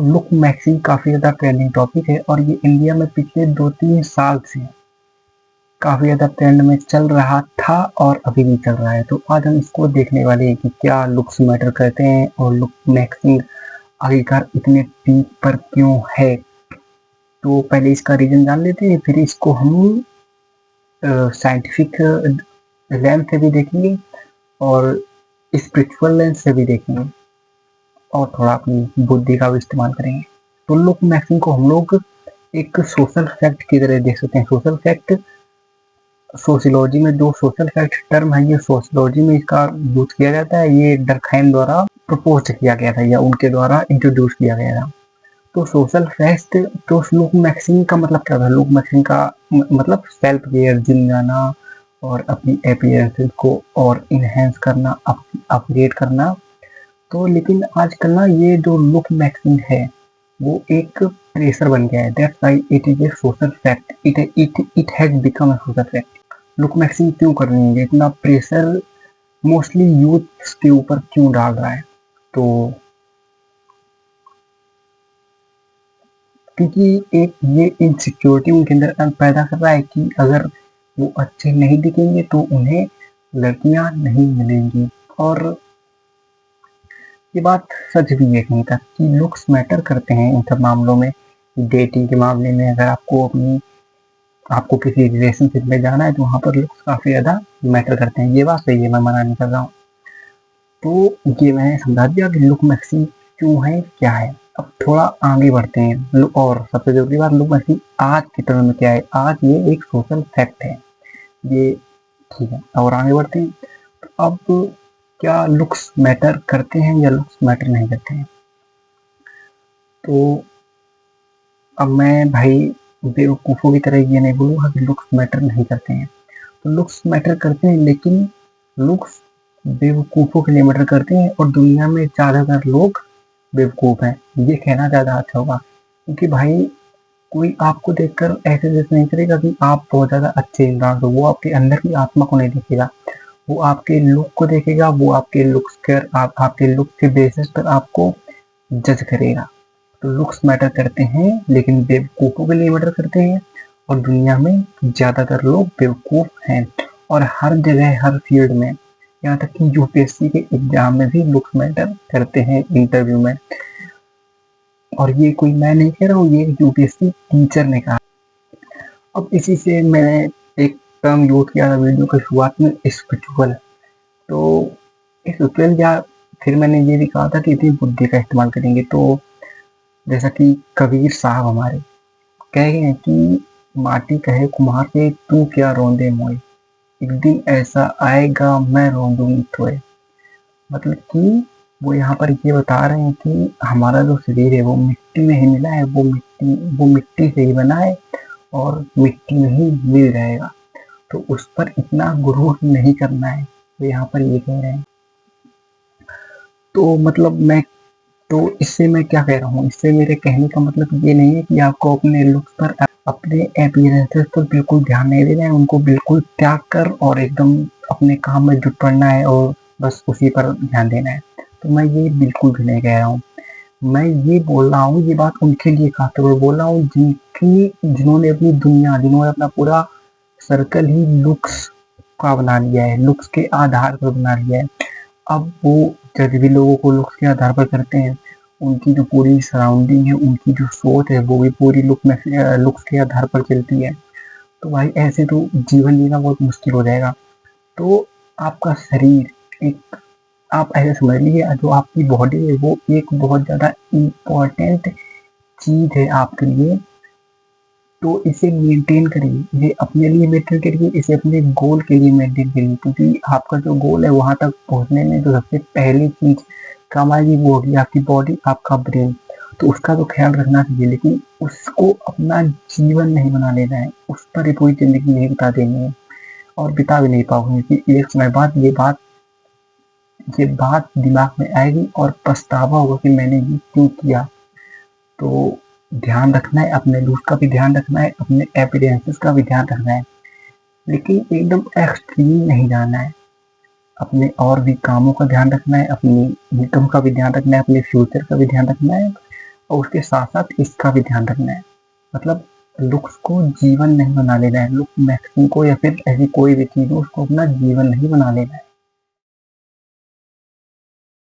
Look maxing काफ़ी ज़्यादा trending topic है और ये इंडिया में पिछले 2-3 साल से काफ़ी ज़्यादा ट्रेंड में चल रहा था और अभी भी चल रहा है। तो आज हम इसको देखने वाले हैं कि क्या लुक्स मैटर करते हैं और लुक मैक्सिंग आखिरकार इतने पीक पर क्यों है। तो पहले इसका रीज़न जान लेते हैं, फिर इसको हम साइंटिफिक लेंस से भी देखेंगे और स्पिरिचुअल लेंस से भी देखेंगे और थोड़ा अपनी बुद्धि का भी इस्तेमाल करेंगे। तो लुक मैक्सिंग को हम लोग एक सोशल फैक्ट की तरह देख सकते हैं। सोशल फैक्ट सोशियोलॉजी में जो सोशल फैक्ट टर्म है, ये सोशियोलॉजी में इसका यूज किया जाता है। ये डर्कहाइम द्वारा प्रपोज किया गया था या उनके द्वारा इंट्रोड्यूस किया गया था। तो सोशल फैक्ट, तो लुक मैक्सिंग का मतलब क्या था? लुक मैक्सिंग का मतलब सेल्फ केयर, जिम जाना और अपनी अपीयरेंस को और इनहेंस करना, अपग्रेड करना। तो लेकिन आजकल ना ये जो लुक मैक्सिंग है वो एक प्रेशर बन गया है। That's why it is a social fact, it has become a social fact. Look maxing क्यों कर रही है? इतना प्रेशर मोस्टली यूथ के ऊपर क्यों डाल रहा है? तो क्योंकि एक ये इनसिक्योरिटी उनके अंदर पैदा कर रहा है कि अगर वो अच्छे नहीं दिखेंगे तो उन्हें लड़कियां नहीं मिलेंगी। और ये बात सच भी है कहीं तक कि लुक्स मैटर करते हैं इन सब मामलों में। डेटिंग के मामले में अगर आपको किसी रिलेशनशिप में जाना है तो वहाँ पर लुक्स काफ़ी ज़्यादा मैटर करते हैं। ये बात सही है, मैं मना नहीं कर रहा हूँ। तो ये मैंने समझा दिया कि लुक मैक्सिंग क्यों है, क्या है। अब थोड़ा आगे बढ़ते हैं। और सबसे जरूरी बात, लुक मैक्सिंग आज के टर्म में क्या है? आज ये एक सोशल फैक्ट है। ये ठीक है, और आगे बढ़ते हैं। तो अब क्या लुक्स मैटर करते हैं या लुक्स मैटर नहीं करते हैं? तो अब मैं भाई बेवकूफ़ों की तरह ये नहीं बोलूँगा कि लुक्स मैटर नहीं करते हैं। तो लुक्स मैटर करते हैं, लेकिन लुक्स बेवकूफ़ों के लिए मैटर करते हैं और दुनिया में ज़्यादातर लोग बेवकूफ़ हैं, ये कहना ज़्यादा अच्छा होगा। क्योंकि भाई कोई आपको देखकर ऐसे जज नहीं करेगा कि आप बहुत ज़्यादा अच्छे इंसान हो। वो आपके अंदर की आत्मा को नहीं देखेगा, वो आपके लुक को देखेगा। वो आपके लुक्स कर आपके लुक के बेसिस पर आपको जज करेगा। तो लुक्स मैटर करते हैं, लेकिन बेवकूफ़ों के लिए मैटर करते हैं और दुनिया में ज़्यादातर लोग बेवकूफ़ हैं। और हर जगह, हर फील्ड में, यहाँ तक कि यूपीएससी के एग्जाम में भी लुक्स मैटर करते हैं, इंटरव्यू में। और ये कोई मैं नहीं कह रहा हूँ, ये यूपीएससी टीचर ने कहा। अब इसी से मैंने एक टर्म यूज किया था वीडियो की शुरुआत में, स्पिरिचुअल। तो स्पिरिचुअल या फिर मैंने ये भी कहा था कि इतनी बुद्धि का इस्तेमाल करेंगे। तो जैसा कि कबीर साहब हमारे कह गए हैं कि माटी कहे कुम्हार से, तू क्या रोंदे मोए, एक दिन ऐसा आएगा मैं रोंदूंगी तोए। मतलब कि वो यहाँ पर ये बता रहे हैं कि हमारा जो शरीर है वो मिट्टी में ही मिला है, वो मिट्टी से ही बना है और मिट्टी में ही मिल जाएगा। तो उस पर इतना गुरूर नहीं करना है, वो यहाँ पर ये कह रहे हैं। तो मतलब तो इससे मैं क्या कह रहा हूँ? इससे मेरे कहने का मतलब ये नहीं है कि आपको अपने लुक्स पर, अपने अपीयरेंसेस पर बिल्कुल ध्यान नहीं देना है, उनको बिल्कुल त्याग कर और एकदम अपने काम में जुट पड़ना है और बस उसी पर ध्यान देना है। तो मैं ये बिल्कुल भी नहीं कह रहा हूँ। मैं ये बोल रहा हूँ, ये बात उनके लिए खाते हुए बोल रहा हूँ जिन्होंने अपनी दुनिया, जिन्होंने अपना पूरा सर्कल ही लुक्स का बना लिया है, लुक्स के आधार पर बना लिया है। अब वो जज भी लोगों को लुक्स के आधार पर करते हैं। उनकी जो पूरी सराउंडिंग है, उनकी जो सोच है, वो भी पूरी लुक्स के आधार पर चलती है। तो भाई ऐसे तो जीवन जीना बहुत मुश्किल हो जाएगा। तो आपका शरीर एक, आप ऐसे समझ लीजिए, जो आपकी बॉडी है वो एक बहुत ज़्यादा इम्पोर्टेंट चीज़ है आपके लिए। तो इसे मेंटेन करिए, इसे अपने लिए मेंटेन करिए, इसे अपने गोल के लिए मेंटेन करिए। क्योंकि आपका जो गोल है वहाँ तक पहुँचने में जो सबसे पहली चीज़ काम आएगी वो होगी आपकी बॉडी, आपका ब्रेन। तो उसका तो ख्याल रखना चाहिए, लेकिन उसको अपना जीवन नहीं बना लेना है, उस पर ही पूरी ज़िंदगी नहीं बिता देनी है और बिता भी नहीं पाओगे। क्योंकि एक समय बाद ये बात दिमाग में आएगी और पछतावा होगा कि मैंने ये क्यों किया। तो ध्यान रखना है, अपने लुक का भी ध्यान रखना है, अपने अपीयरेंसेस का भी ध्यान रखना है, लेकिन एकदम एक्सट्रीम नहीं जाना है। अपने और भी कामों का ध्यान रखना है, अपनी इनकम का भी ध्यान रखना है, अपने फ्यूचर का भी ध्यान रखना है। और उसके साथ साथ इसका भी ध्यान रखना है। मतलब लुक्स को जीवन नहीं बना लेना है, लुक मैक्सिंग को या फिर ऐसी कोई भी चीज हो उसको अपना जीवन नहीं बना लेना है।